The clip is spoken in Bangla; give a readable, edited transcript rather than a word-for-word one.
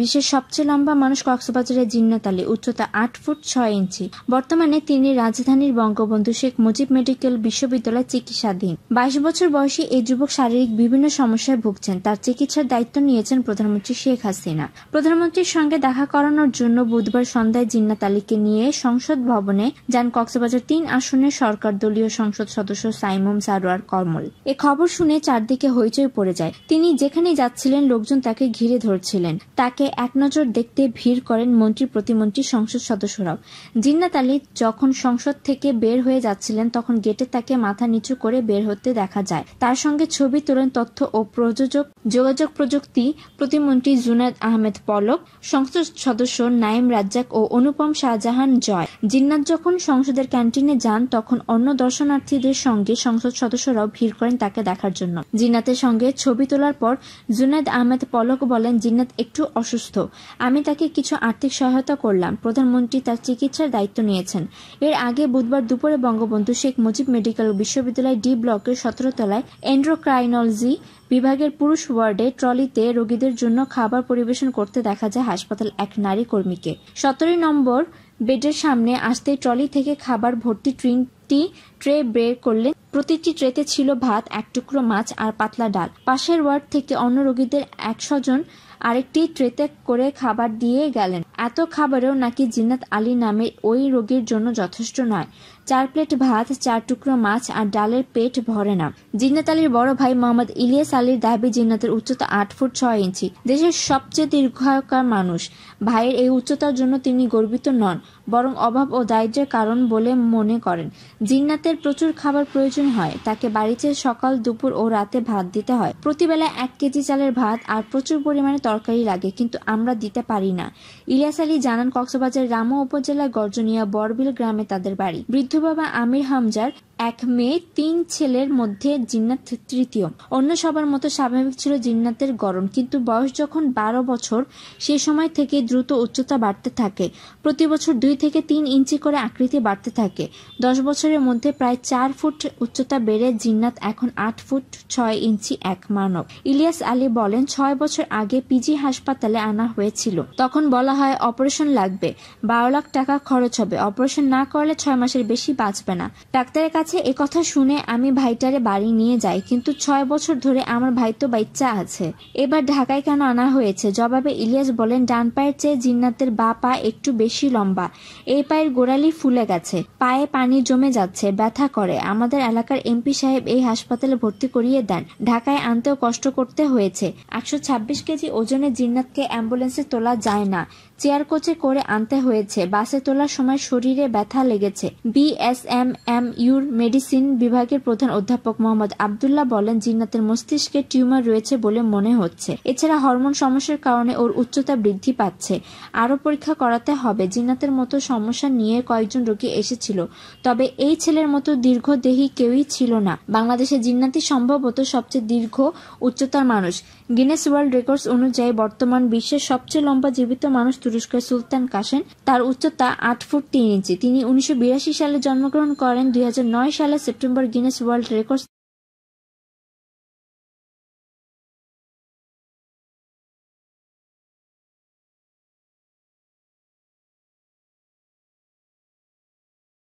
বিশ্বের সবচেয়ে লম্বা মানুষ কক্সবাজারের জিন্নাত আলী, উচ্চতা 8 ফুট 6 ইঞ্চি। বর্তমানে তিনি রাজধানীর বঙ্গবন্ধু শেখ মুজিব মেডিকেল বিশ্ববিদ্যালয়ে চিকিৎসাধীন। 22 বছর বয়সী এই যুবক শারীরিক বিভিন্ন সমস্যায় ভুগছেন। তার চিকিৎসার দায়িত্ব নিয়েছেন প্রধানমন্ত্রী শেখ হাসিনা। প্রধানমন্ত্রীর সঙ্গে দেখা করানোর জন্য বুধবার সন্ধ্যায় জিন্নাত আলীকে নিয়ে সংসদ ভবনে যান কক্সবাজার 3 আসনের সরকার দলীয় সংসদ সদস্য সাইমুম সারোয়ার কমল। এ খবর শুনে চারদিকে হইচই পড়ে যায়। তিনি যেখানেই যাচ্ছিলেন লোকজন তাকে ঘিরে ধরছিলেন। তাকে এক নজর দেখতে ভিড় করেন মন্ত্রী প্রতিমন্ত্রী সংসদ সদস্যরাও। জিন্নাত আলী যখন সংসদ থেকে বের হয়ে যাচ্ছিলেন তখন গেটে তাকে মাথা নিচু করে বের হতে দেখা যায়। তার সঙ্গে ছবি তোলেন তথ্য ও যোগাযোগ প্রযুক্তি প্রতিমন্ত্রী জুনায়েদ আহমেদ পলক, সংসদ সদস্য নাইম রাজ্জাক ও অনুপম শাহজাহান জয়। জিন্নাত যখন সংসদের ক্যান্টিনে যান তখন অন্য দর্শনার্থীদের সঙ্গে সংসদ সদস্যরাও ভিড় করেন তাকে দেখার জন্য। জিন্নাতের সঙ্গে ছবি তোলার পর জুনায়েদ আহমেদ পলক বলেন, জিন্নাত একটু অসুস্থ, আমি তাকে কিছু আর্থিক সহায়তা করলাম। প্রধানমন্ত্রী তার চিকিৎসার দায়িত্ব নিয়েছেন। এর আগে বুধবার দুপুরে বঙ্গবন্ধু শেখ মুজিব মেডিকেল বিশ্ববিদ্যালয় ডি ব্লকের 17 তলায় এন্ডোক্রাইনোলজি বিভাগের পুরুষ ওয়ার্ডে ট্রলিতে রোগীদের জন্য খাবার পরিবেশন করতে দেখা যায় হাসপাতাল এক নারী কর্মীকে। 17 নম্বর বেডের সামনে আসতেই ট্রলি থেকে খাবার ভর্তি 3টি ট্রে বের করলেন। প্রতিটি ট্রেতে ছিল ভাত, এক টুকরো মাছ আর পাতলা ডাল। পাশের ওয়ার্ড থেকে অন্য রোগীদের 100 জন আরেকটি ট্রেতে করে খাবার দিয়ে গেলেন। এত খাবারেও নাকি জিন্নাত আলী নামের ওই রোগীর জন্য যথেষ্ট নয়। 4 প্লেট ভাত, 4 টুকরো মাছ আর ডালের পেট ভরে না। জিন্নাত আলীর বড় ভাই মোহাম্মদ ইলিয়াস আলীর দাবি, জিন্নাতের উচ্চতা 8 ফুট 6 ইঞ্চি। দেশের সবচেয়ে দীর্ঘায়কার মানুষ। ভাইয়ের এই উচ্চতার জন্য তিনি গর্বিত নন, বরং অভাব ও দারিদ্র্যের কারণ বলে মনে করেন। জিন্নাতের প্রচুর খাবার প্রয়োজন হয়। তাকে বাড়িতে সকাল, দুপুর ও রাতে ভাত দিতে হয়। প্রতিবেলা 1 কেজি চালের ভাত আর প্রচুর পরিমাণে তরকারি লাগে, কিন্তু আমরা দিতে পারি না। ইলিয়াস আলী জানান, কক্সবাজার রামু উপজেলার গর্জনিয়া বরবিল গ্রামে তাদের বাড়ি। বৃদ্ধ বাবা আমির হামজার 1 মেয়ে 3 ছেলের মধ্যে জিন্নাত তৃতীয়। অন্য সবার মতো স্বাভাবিক ছিল জিন্নাতের গড়ন, কিন্তু বয়স যখন 12 বছর সেই সময় থেকে দ্রুত উচ্চতা বাড়তে থাকে। প্রতি বছর 2 থেকে 3 ইঞ্চি করে আকৃতি বাড়তে থাকে। 10 বছরের মধ্যে প্রায় 4 ফুট উচ্চতা বেড়ে জিন্নাত এখন 8 ফুট 6 ইঞ্চি এক মানব। ইলিয়াস আলী বলেন, 6 বছর আগে পিজি হাসপাতালে আনা হয়েছিল। তখন বলা হয় অপারেশন লাগবে, 12 লাখ টাকা খরচ হবে, অপারেশন না করলে 6 মাসের বেশি বাঁচবে না। ডাক্তারের কাছে একথা শুনে আমি ভাইটারে বাড়ি নিয়ে যাই, কিন্তু 6 বছর ধরে আমার ভাই তো বাচ্চা আছে। এবার ঢাকায় কেন আনা হয়েছে? জবাবে ইলিয়াস বলেন, ডান পায়ের চেয়ে জিন্নাতের বাঁ পা একটু বেশি লম্বা। এই পায়ের গোড়ালি ফুলে গেছে, পায়ে পানি জমে যাচ্ছে, ব্যথা করে। আমাদের এলাকার এমপি সাহেব এই হাসপাতালে ভর্তি করিয়ে দেন। ঢাকায় আনতেও কষ্ট করতে হয়েছে। 126 কেজি ওজনের জিন্নাতকে অ্যাম্বুলেন্সে তোলা যায় না, চেয়ার কোচে করে আনতে হয়েছে। বাসে তোলার সময় শরীরে ব্যথা লেগেছে। বিএসএমএমইউর মেডিসিন বিভাগের প্রধান অধ্যাপক মোহাম্মদ আবদুল্লাহ বলেন, জিন্নাতের মস্তিষ্কে টিউমার রয়েছে বলে মনে হচ্ছে। এছাড়া হরমোন সমস্যার কারণে ওর উচ্চতা বৃদ্ধি পাচ্ছে। আরও পরীক্ষা করাতে হবে। জিন্নাতের মতো সমস্যা নিয়ে কয়েকজন রোগী এসেছিল, তবে এই ছেলের মতো দীর্ঘদেহী কেউই ছিল না। বাংলাদেশে জিন্নাতি সম্ভবত সবচেয়ে দীর্ঘ উচ্চতার মানুষ। গিনেস ওয়ার্ল্ড রেকর্ডস অনুযায়ী বর্তমান বিশ্বের সবচেয়ে লম্বা জীবিত মানুষ তুরস্কের সুলতান কাশেম। তার উচ্চতা 8 ফুট 3 ইঞ্চি। তিনি 1982 সালে জন্মগ্রহণ করেন। 2009 সালে সেপ্টেম্বর গিনেস ওয়ার্ল্ড রেকর্ডস